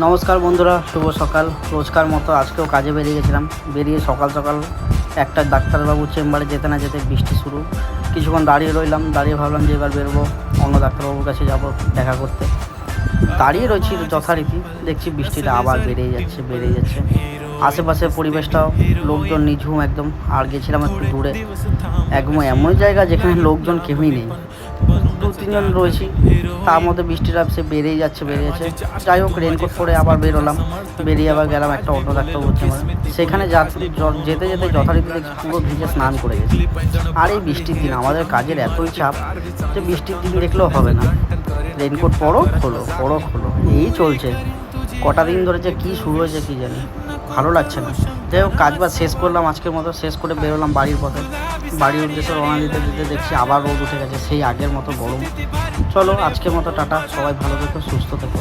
নমস্কার বন্ধুরা, শুভ সকাল। রোজকার মতো আজকেও কাজে বেরিয়ে গেছিলাম। বেরিয়ে সকাল সকাল একটা ডাক্তারবাবুর চেম্বারে যেতে না যেতে বৃষ্টি শুরু। কিছুক্ষণ দাঁড়িয়ে রইলাম, দাঁড়িয়ে ভাবলাম যে এবার বেরোবো, অন্য ডাক্তারবাবুর কাছে যাব দেখা করতে। দাঁড়িয়ে রয়েছি যথারীতি, দেখছি বৃষ্টিটা আবার বেড়েই যাচ্ছে। আশেপাশের পরিবেশটাও লোকজন নিঝুম একদম। আর গেছিলাম একটু দূরে, একদম এমন জায়গা যেখানে লোকজন কেউই নেই, 2-3 জন রয়েছি, তার মধ্যে বৃষ্টিটা সে বেড়েই যাচ্ছে। যাই হোক, রেনকোট পরে আবার বেরোলাম। বেরিয়ে আবার গেলাম একটা অন্য ডাক্তারবাবু চেম্বারে। সেখানে যেতে যেতে যথারীতি দেখছি পুরো ভিজে স্নান করে গেছি। আর এই বৃষ্টির দিন আমাদের কাজের এতই চাপ যে বৃষ্টির দিন দেখলেও হবে না, রেনকোট পরো খোলো, এই চলছে। কটা দিন ধরে যে কী শুরু হয়েছে কী জানি, ভালো লাগছে না। যাই হোক, কাজ বাজ শেষ করলাম, আজকের মতো শেষ করে বেরোলাম বাড়ির পথে। বাড়ির উদ্দেশ্যে রওনা দিতে দিতে দেখছি আবার রোদ উঠে গেছে, সেই আগের মতো গরম। চলো, আজকের মতো টাটা, সবাই ভালো থেকো, সুস্থ থেকো।